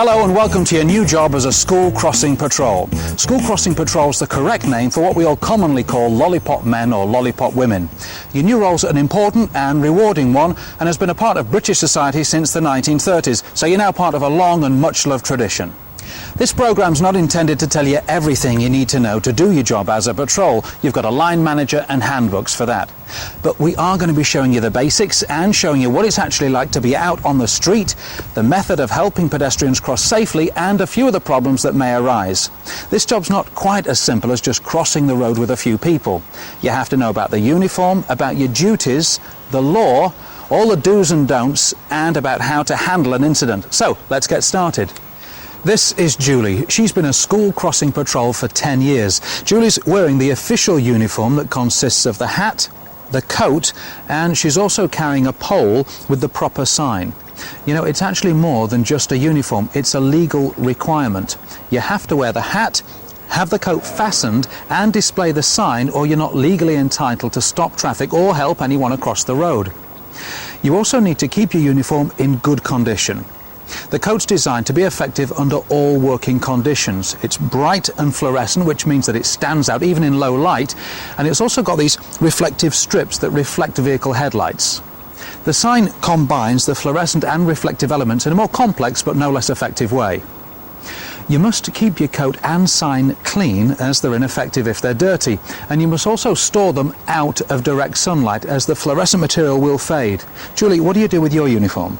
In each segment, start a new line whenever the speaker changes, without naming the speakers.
Hello and welcome to your new job as a school crossing patrol. School crossing patrol is the correct name for what we all commonly call lollipop men or lollipop women. Your new role's an important and rewarding one and has been a part of British society since the 1930s, so you're now part of a long and much-loved tradition. This programme's not intended to tell you everything you need to know to do your job as a patrol. You've got a line manager and handbooks for that. But we are going to be showing you the basics and showing you what it's actually like to be out on the street, the method of helping pedestrians cross safely, and a few of the problems that may arise. This job's not quite as simple as just crossing the road with a few people. You have to know about the uniform, about your duties, the law, all the do's and don'ts, and about how to handle an incident. So, let's get started. This is Julie. She's been a school crossing patrol for 10 years. Julie's wearing the official uniform that consists of the hat, the coat, and she's also carrying a pole with the proper sign. You know, it's actually more than just a uniform. It's a legal requirement. You have to wear the hat, have the coat fastened, and display the sign, or you're not legally entitled to stop traffic or help anyone across the road. You also need to keep your uniform in good condition. The coat's designed to be effective under all working conditions. It's bright and fluorescent, which means that it stands out even in low light, and it's also got these reflective strips that reflect vehicle headlights. The sign combines the fluorescent and reflective elements in a more complex but no less effective way. You must keep your coat and sign clean, as they're ineffective if they're dirty, and you must also store them out of direct sunlight, as the fluorescent material will fade. Julie, what do you do with your uniform?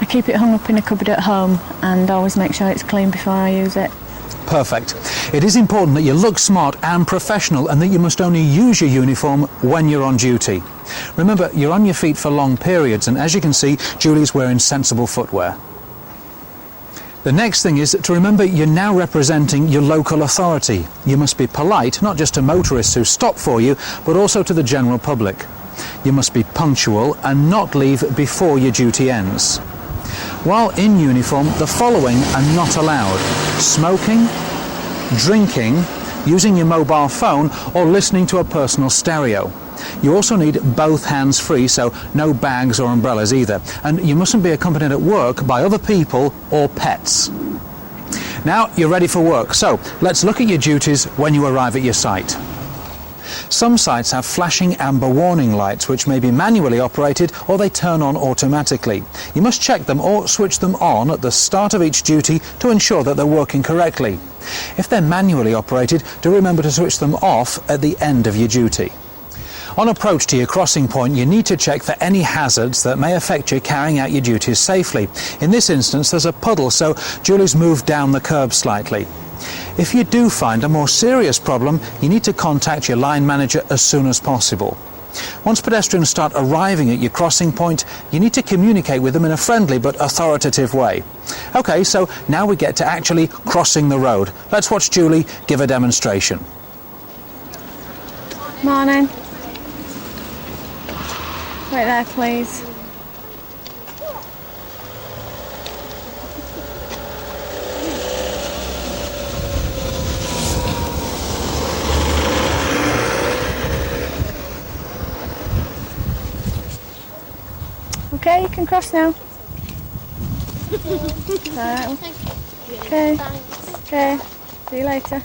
I keep it hung up in a cupboard at home and always make sure it's clean before I use it.
Perfect. It is important that you look smart and professional, and that you must only use your uniform when you're on duty. Remember, you're on your feet for long periods, and as you can see, Julie's wearing sensible footwear. The next thing is to remember you're now representing your local authority. You must be polite, not just to motorists who stop for you, but also to the general public. You must be punctual and not leave before your duty ends. While in uniform, the following are not allowed: smoking, drinking, using your mobile phone, or listening to a personal stereo. You also need both hands free, so no bags or umbrellas either. And you mustn't be accompanied at work by other people or pets. Now you're ready for work, so let's look at your duties when you arrive at your site. Some sites have flashing amber warning lights which may be manually operated, or they turn on automatically. You must check them or switch them on at the start of each duty to ensure that they're working correctly. If they're manually operated, do remember to switch them off at the end of your duty. On approach to your crossing point, you need to check for any hazards that may affect you carrying out your duties safely. In this instance, there's a puddle, so Julie's moved down the curb slightly. If you do find a more serious problem, you need to contact your line manager as soon as possible. Once pedestrians start arriving at your crossing point, you need to communicate with them in a friendly but authoritative way. Okay, so now we get to actually crossing the road. Let's watch Julie give a demonstration.
Morning. Wait there, please. Okay, you can cross now. Right. Okay. Okay. See you later.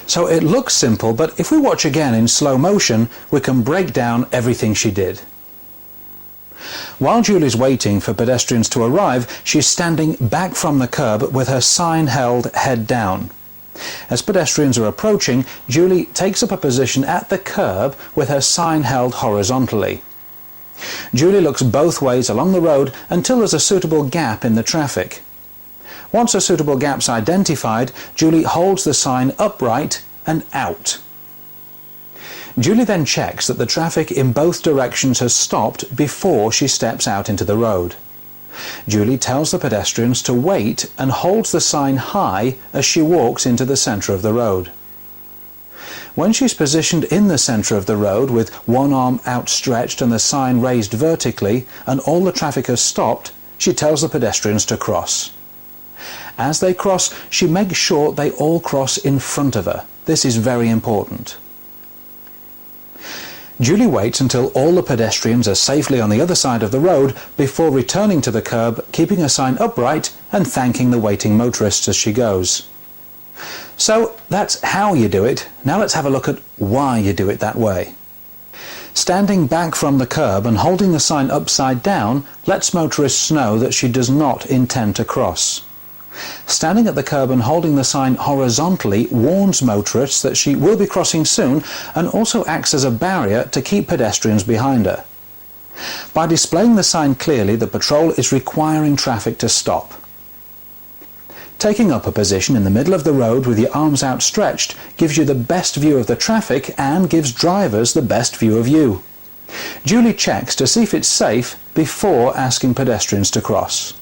So it looks simple, but if we watch again in slow motion, we can break down everything she did. While Julie's waiting for pedestrians to arrive, she's standing back from the curb with her sign held head down. As pedestrians are approaching, Julie takes up a position at the curb with her sign held horizontally. Julie looks both ways along the road until there's a suitable gap in the traffic. Once a suitable gap's identified, Julie holds the sign upright and out. Julie then checks that the traffic in both directions has stopped before she steps out into the road. Julie tells the pedestrians to wait and holds the sign high as she walks into the centre of the road. When she's positioned in the centre of the road with one arm outstretched and the sign raised vertically, and all the traffic has stopped, she tells the pedestrians to cross. As they cross, she makes sure they all cross in front of her. This is very important. Julie waits until all the pedestrians are safely on the other side of the road before returning to the curb, keeping her sign upright and thanking the waiting motorists as she goes. So that's how you do it. Now let's have a look at why you do it that way. Standing back from the curb and holding the sign upside down lets motorists know that she does not intend to cross. Standing at the curb and holding the sign horizontally warns motorists that she will be crossing soon and also acts as a barrier to keep pedestrians behind her. By displaying the sign clearly, the patrol is requiring traffic to stop. Taking up a position in the middle of the road with your arms outstretched gives you the best view of the traffic and gives drivers the best view of you. Julie checks to see if it's safe before asking pedestrians to cross.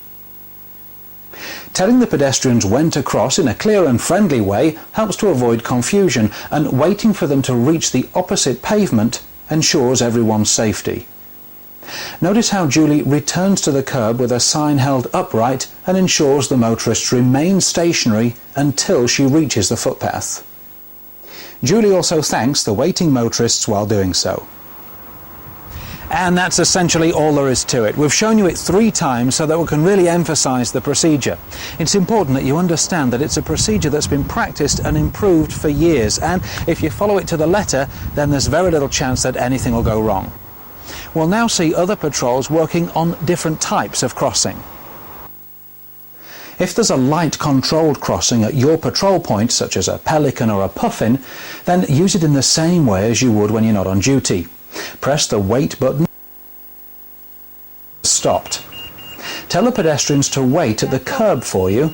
Telling the pedestrians when to cross in a clear and friendly way helps to avoid confusion, and waiting for them to reach the opposite pavement ensures everyone's safety. Notice how Julie returns to the curb with her sign held upright and ensures the motorists remain stationary until she reaches the footpath. Julie also thanks the waiting motorists while doing so. And that's essentially all there is to it. We've shown you it 3 times so that we can really emphasise the procedure. It's important that you understand that it's a procedure that's been practised and improved for years, and if you follow it to the letter, then there's very little chance that anything will go wrong. We'll now see other patrols working on different types of crossing. If there's a light controlled crossing at your patrol point, such as a pelican or a puffin, then use it in the same way as you would when you're not on duty. Press the wait button. Stopped. Tell the pedestrians to wait at the curb for you.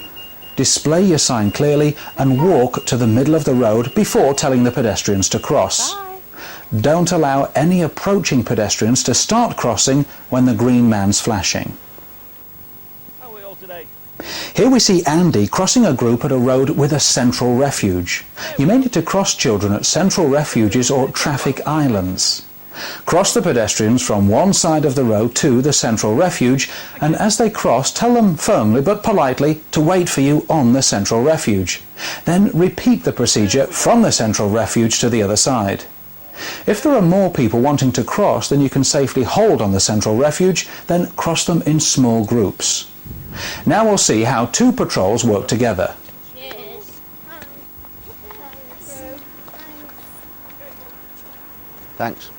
Display your sign clearly and walk to the middle of the road before telling the pedestrians to cross. Don't allow any approaching pedestrians to start crossing when the green man's flashing.
How are we all today?
Here we see Andy crossing a group at a road with a central refuge. You may need to cross children at central refuges or traffic islands. Cross the pedestrians from one side of the road to the central refuge, and as they cross, tell them firmly but politely to wait for you on the central refuge. Then repeat the procedure from the central refuge to the other side. If there are more people wanting to cross than you can safely hold on the central refuge, then cross them in small groups. Now we'll see how 2 patrols work together.
Thanks.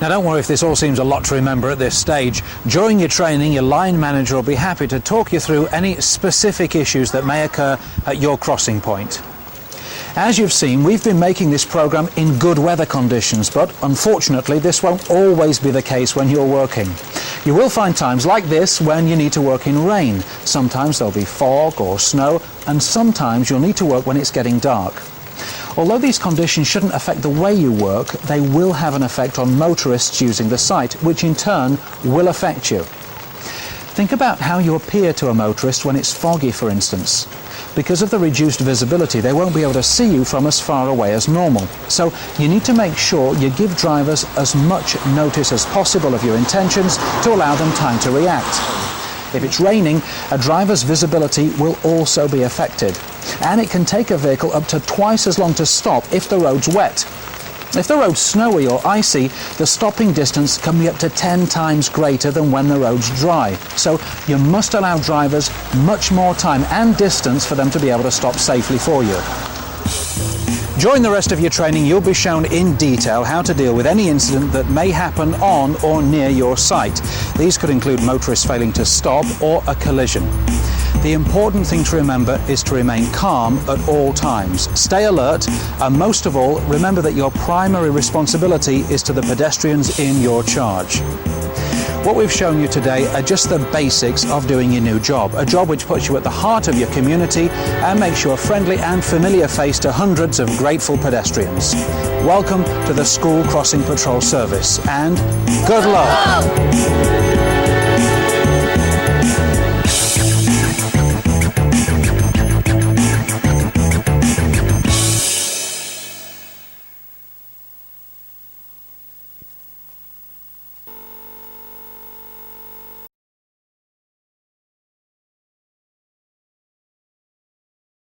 Now don't worry if this all seems a lot to remember at this stage. During your training, your line manager will be happy to talk you through any specific issues that may occur at your crossing point. As you've seen, we've been making this programme in good weather conditions, but unfortunately this won't always be the case when you're working. You will find times like this when you need to work in rain. Sometimes there'll be fog or snow, and sometimes you'll need to work when it's getting dark. Although these conditions shouldn't affect the way you work, they will have an effect on motorists using the site, which in turn will affect you. Think about how you appear to a motorist when it's foggy, for instance. Because of the reduced visibility, they won't be able to see you from as far away as normal. So you need to make sure you give drivers as much notice as possible of your intentions to allow them time to react. If it's raining, a driver's visibility will also be affected, and it can take a vehicle up to twice as long to stop if the road's wet. If the road's snowy or icy, the stopping distance can be up to 10 times greater than when the road's dry. So you must allow drivers much more time and distance for them to be able to stop safely for you. During the rest of your training, you'll be shown in detail how to deal with any incident that may happen on or near your site. These could include motorists failing to stop or a collision. The important thing to remember is to remain calm at all times. Stay alert, and most of all, remember that your primary responsibility is to the pedestrians in your charge. What we've shown you today are just the basics of doing your new job, a job which puts you at the heart of your community and makes you a friendly and familiar face to hundreds of grateful pedestrians. Welcome to the School Crossing Patrol Service, and good luck!